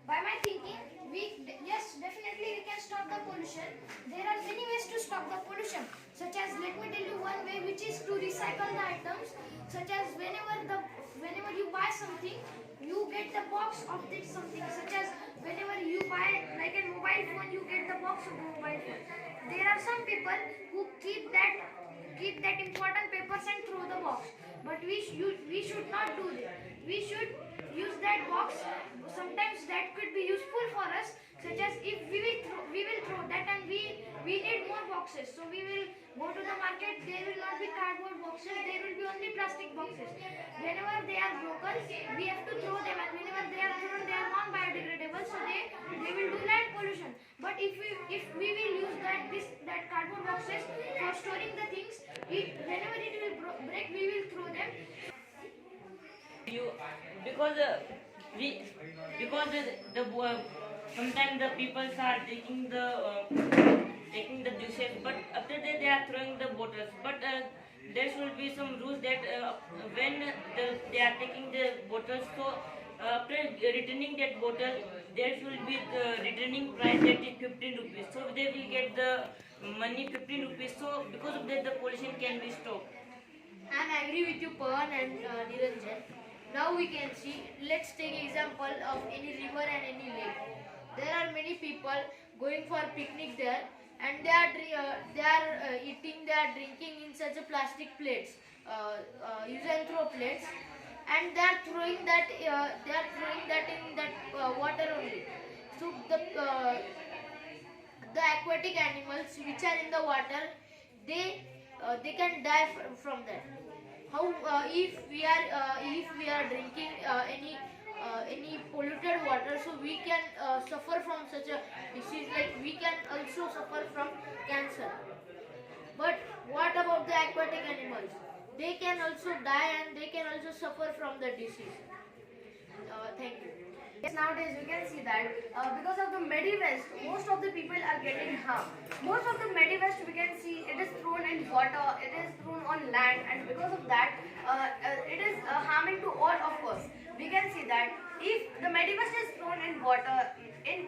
By my thinking, yes, definitely we can stop the pollution. There are many ways to stop the pollution, such as, let me tell you one way, which is to recycle the items. Such as whenever you buy something, you get the box of this something. Such as whenever you buy like a mobile phone, you get the box of the mobile phone. There are some people who keep that important papers and throw the box. But we should not do that. We should use that box. Sometimes that could be useful for us. Such as if we will throw that, and we need more boxes. So we will go to the market. There will not be cardboard boxes. There will be only plastic boxes. Whenever they are broken, we have to throw them. And whenever they are thrown, they are non-biodegradable. So they will do land pollution. But if we will use that cardboard boxes for storing the things, whenever it will break, we will throw them. You because we because sometimes the people are taking the juices, but after that they are throwing the bottles. But there should be some rules that when they are taking the bottles, so after returning that bottle, there should be the returning price, that is 15 rupees. So they will get the money 15 rupees. So because of that, the pollution can be stopped. I agree with you, Pawan and Niranjan. Now we can see, let's take example of any river and any lake. There are many people going for picnic there, and they are eating, they are drinking in such a plastic plates, use and throw plates, and they are throwing that in that water only. So the aquatic animals which are in the water, they can die from that. How if we are drinking any polluted water, so we can suffer from such a disease, like we can also suffer from cancer. But what about the aquatic animals? They can also die, and they can also suffer from the disease. Thank you. Yes, nowadays we can see that because of the Medi-Waste, most of the people are getting harmed. Most of the Medi-Waste we can see it is thrown in water, it is thrown on land, and because of that it is harming to all of us. We can see that if the Medi-Waste is thrown in water, in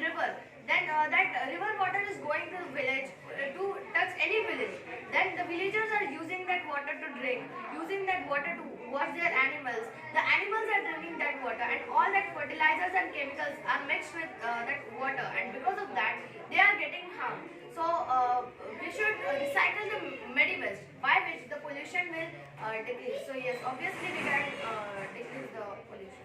river, then that river water is going to the village to touch any village. Then the villagers are using that water to drink, using that water to wash their animals. The animals are drinking that water, and all that fertilizers and chemicals are mixed with that water, and because of that they are getting harmed. So we should recycle the Medi-Waste, by which the pollution will decrease. So yes, obviously we can decrease the pollution.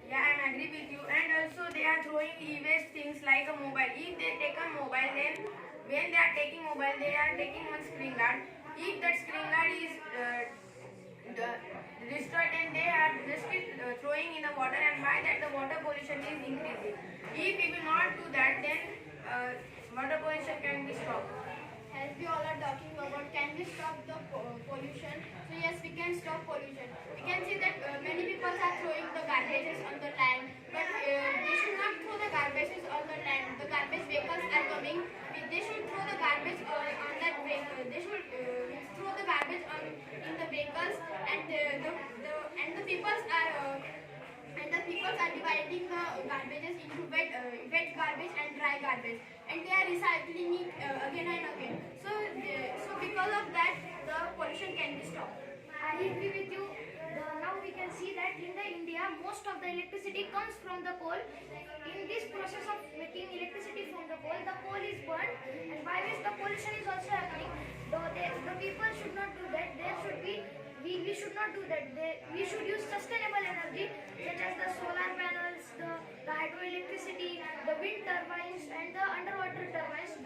Yeah, I agree with you. And also they are throwing e-waste things like a mobile. If they take a mobile, then when they are taking mobile, they are taking one screen guard. If that screen guard is destroyed, then they are just throwing in the water, and by that the water pollution is increasing. If we will not do that, then water pollution can be stopped. As we all are talking about, can we stop the pollution? So yes, we can stop pollution. We can see that many people are throwing the garbages on the land, but they should not throw the garbages on the land. The garbage vehicles are coming. They should throw the garbage on that vehicle. They should throw the garbage in the vehicles, and the people are dividing the garbages into wet garbage and dry garbage, and they are recycling it again and again. So because of that, the pollution can be stopped. I agree with you. Now we can see that in the India, most of the electricity comes from the coal. In this process of making electricity from the coal is burned, and by which the pollution is also happening. The people should not do that. There should be we should not do that. We should use sustainable energy, such as the solar panels, the hydroelectricity, the wind turbines, and the underwater turbines.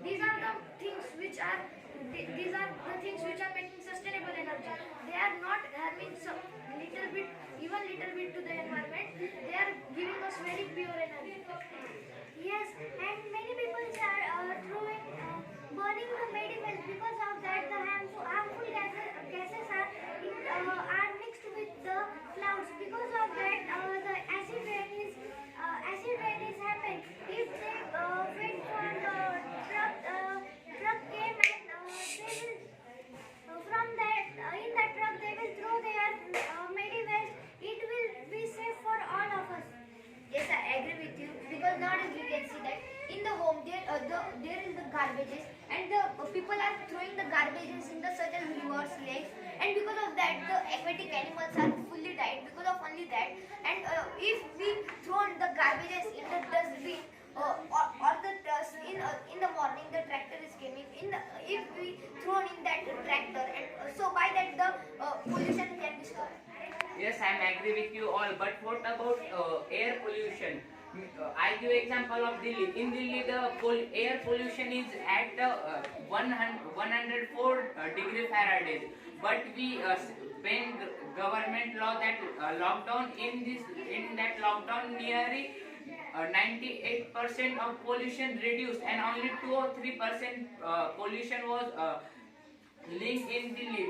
These are the things which are making sustainable energy. They are not harming even little bit to the environment. They are giving us very pure energy. Yes, and many people are burning the Medi-Waste. Because of that, the harmful gases are mixed with the clouds. Because of that, the acid rain is happening. If they wait for the truck came, and they will from that in that truck they will throw their Medi-Waste. It will be safe for all of us. Yes, I agree there is the garbages, and the people are throwing the garbages in the such as rivers, lakes, and because of that the aquatic animals are fully died because of only that. And if we throw the garbages in the dustbin, or the dust in the morning the tractor is coming in the, if we throw in that tractor, and so by that the pollution can be stopped. Yes, I am agree with you all. But what about air pollution? I give example of Delhi. In Delhi, the air pollution is at 104 degree Fahrenheit. But when government law that lockdown in that lockdown nearly 98% of pollution reduced, and only 2 or 3% pollution was linked in Delhi.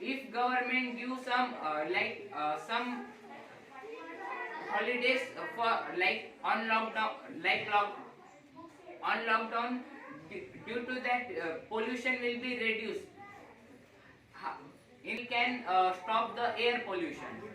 If government give some holidays for on lockdown, due to that pollution will be reduced. It can stop the air pollution.